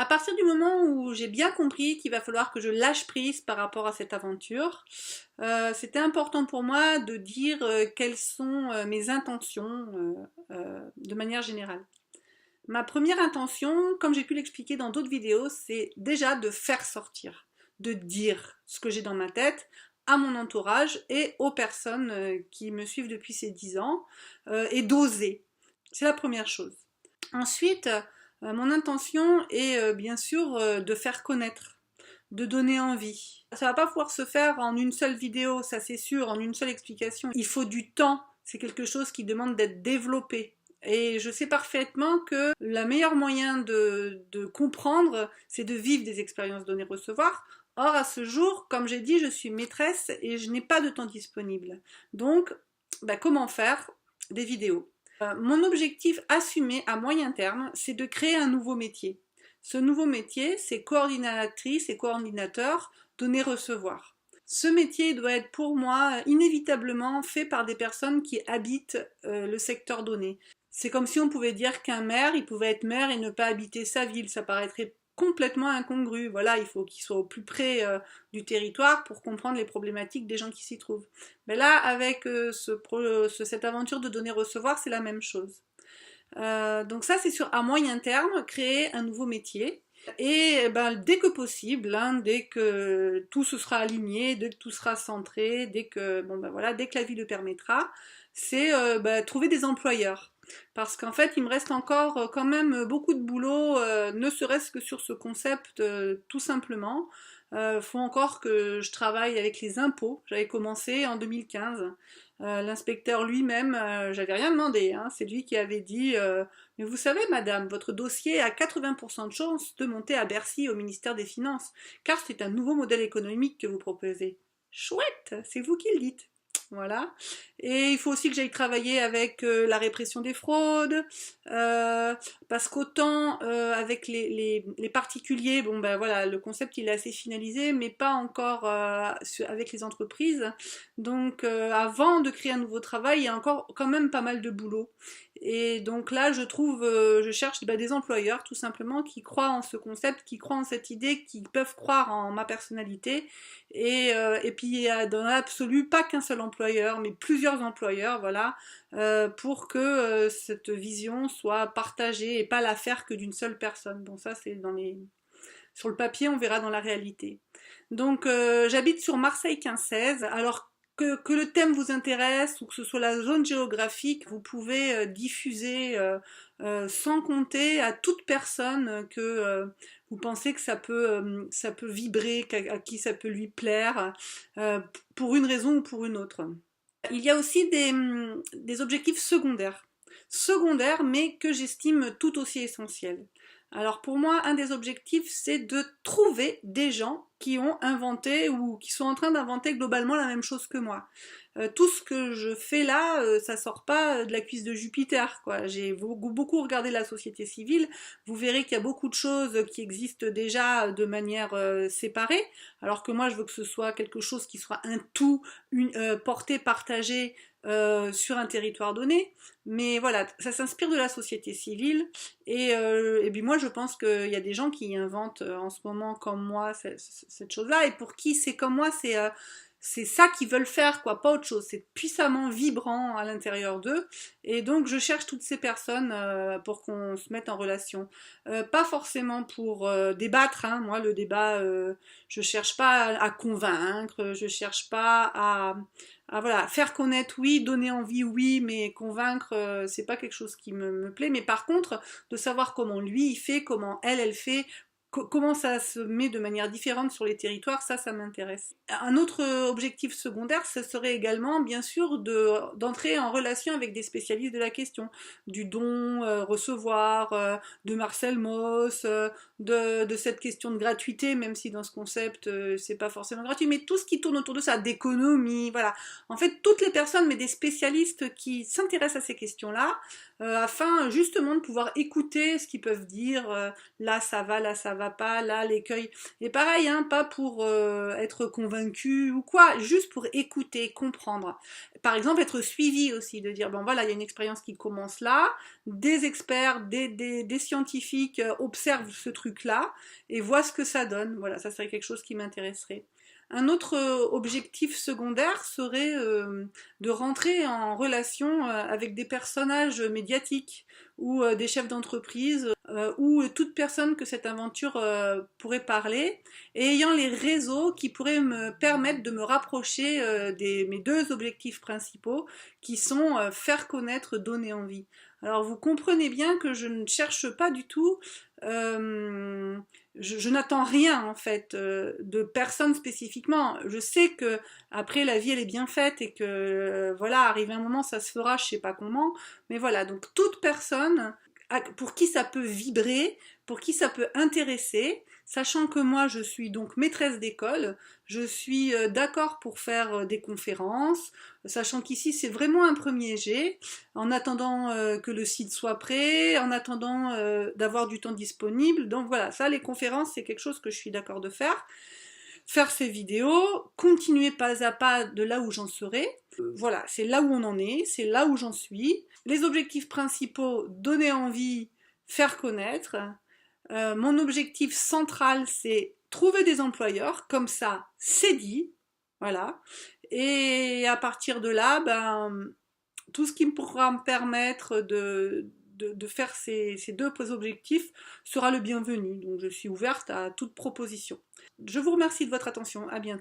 À partir du moment où j'ai bien compris qu'il va falloir que je lâche prise par rapport à cette aventure, c'était important pour moi de dire quelles sont mes intentions de manière générale. Ma première intention, comme j'ai pu l'expliquer dans d'autres vidéos, c'est déjà de faire sortir, de dire ce que j'ai dans ma tête à mon entourage et aux personnes qui me suivent depuis ces 10 ans, et d'oser. C'est la première chose. Ensuite, mon intention est bien sûr de faire connaître, de donner envie. Ça va pas pouvoir se faire en une seule vidéo, ça c'est sûr, en une seule explication. Il faut du temps, c'est quelque chose qui demande d'être développé. Et je sais parfaitement que le meilleur moyen de comprendre, c'est de vivre des expériences donner-recevoir. Or, à ce jour, comme j'ai dit, je suis maîtresse et je n'ai pas de temps disponible. Donc, comment faire des vidéos? Mon objectif assumé à moyen terme, c'est de créer un nouveau métier. Ce nouveau métier, c'est coordinatrice et coordinateur donner-recevoir. Ce métier doit être pour moi inévitablement fait par des personnes qui habitent le secteur donné. C'est comme si on pouvait dire qu'un maire, il pouvait être maire et ne pas habiter sa ville. Ça paraîtrait complètement incongru. Voilà, il faut qu'il soit au plus près du territoire pour comprendre les problématiques des gens qui s'y trouvent. Mais là, avec cette aventure de donner-recevoir, c'est la même chose. Donc ça, c'est à moyen terme, créer un nouveau métier. Et dès que possible, dès que tout se sera aligné, dès que tout sera centré, dès que la vie le permettra, c'est trouver des employeurs. Parce qu'en fait, il me reste encore quand même beaucoup de boulot, ne serait-ce que sur ce concept, tout simplement. Faut encore que je travaille avec les impôts. J'avais commencé en 2015. L'inspecteur lui-même, j'avais rien demandé, hein, c'est lui qui avait dit mais vous savez madame, votre dossier a 80% de chances de monter à Bercy au ministère des Finances, car c'est un nouveau modèle économique que vous proposez. Chouette, c'est vous qui le dites. Voilà. Et il faut aussi que j'aille travailler avec la répression des fraudes, parce qu'autant avec les particuliers, le concept il est assez finalisé, mais pas encore avec les entreprises. Donc avant de créer un nouveau travail, il y a encore quand même pas mal de boulot. Et donc là, je cherche des employeurs tout simplement qui croient en ce concept, qui croient en cette idée, qui peuvent croire en ma personnalité. Et puis il y a dans l'absolu pas qu'un seul employeur, mais plusieurs employeurs, voilà, pour que cette vision soit partagée et pas l'affaire que d'une seule personne. Bon, ça c'est sur le papier, on verra dans la réalité. Donc j'habite sur Marseille 15-16. Alors que le thème vous intéresse ou que ce soit la zone géographique, vous pouvez diffuser sans compter à toute personne que vous pensez que ça peut vibrer, à qui ça peut lui plaire, pour une raison ou pour une autre. Il y a aussi des objectifs secondaires, mais que j'estime tout aussi essentiels. Alors pour moi, un des objectifs, c'est de trouver des gens qui ont inventé ou qui sont en train d'inventer globalement la même chose que moi. Tout ce que je fais là, ça sort pas de la cuisse de Jupiter, quoi. J'ai beaucoup regardé la société civile. Vous verrez qu'il y a beaucoup de choses qui existent déjà de manière séparée, alors que moi, je veux que ce soit quelque chose qui soit un tout, porté, partagé sur un territoire donné. Mais voilà, ça s'inspire de la société civile. Et puis moi, je pense qu'il y a des gens qui inventent en ce moment, comme moi, cette chose-là. Et pour qui c'est comme moi, c'est ça qu'ils veulent faire, quoi, pas autre chose. C'est puissamment vibrant à l'intérieur d'eux. Et donc, je cherche toutes ces personnes pour qu'on se mette en relation. Pas forcément pour débattre, hein. Moi, le débat, je cherche pas à convaincre, je cherche pas voilà, faire connaître, oui, donner envie, oui, mais convaincre, c'est pas quelque chose qui me plaît. Mais par contre, de savoir comment lui, il fait, comment elle fait, comment ça se met de manière différente sur les territoires, ça m'intéresse. Un autre objectif secondaire, ce serait également, bien sûr, d'entrer en relation avec des spécialistes de la question, du don, recevoir, de Marcel Mauss, de cette question de gratuité, même si dans ce concept, c'est pas forcément gratuit, mais tout ce qui tourne autour de ça, d'économie, voilà. En fait, toutes les personnes, mais des spécialistes qui s'intéressent à ces questions-là, afin justement de pouvoir écouter ce qu'ils peuvent dire, là ça va, va pas, là l'écueil. Et pareil, hein, pas pour être convaincu ou quoi, juste pour écouter, comprendre. Par exemple, être suivi aussi, de dire, bon voilà, il y a une expérience qui commence là, des experts, des scientifiques observent ce truc-là et voient ce que ça donne. Voilà, ça serait quelque chose qui m'intéresserait. Un autre objectif secondaire serait de rentrer en relation avec des personnages médiatiques ou des chefs d'entreprise ou toute personne que cette aventure pourrait parler et ayant les réseaux qui pourraient me permettre de me rapprocher de mes deux objectifs principaux qui sont faire connaître, donner envie. Alors vous comprenez bien que je ne cherche pas du tout je n'attends rien en fait de personne spécifiquement. Je sais que après la vie elle est bien faite et que voilà, arrivé un moment ça se fera, je sais pas comment, mais voilà, donc toute personne pour qui ça peut vibrer, pour qui ça peut intéresser, sachant que moi je suis donc maîtresse d'école, je suis d'accord pour faire des conférences, sachant qu'ici c'est vraiment un premier jet, en attendant que le site soit prêt, en attendant d'avoir du temps disponible. Donc voilà, ça les conférences c'est quelque chose que je suis d'accord de faire. Faire ces vidéos, continuer pas à pas de là où j'en serai. Voilà, c'est là où on en est, c'est là où j'en suis. Les objectifs principaux, donner envie, faire connaître. Mon objectif central, c'est trouver des employeurs, comme ça, c'est dit. Voilà. Et à partir de là, ben, tout ce qui pourra me permettre de faire ces deux objectifs sera le bienvenu. Donc je suis ouverte à toute proposition. Je vous remercie de votre attention. À bientôt.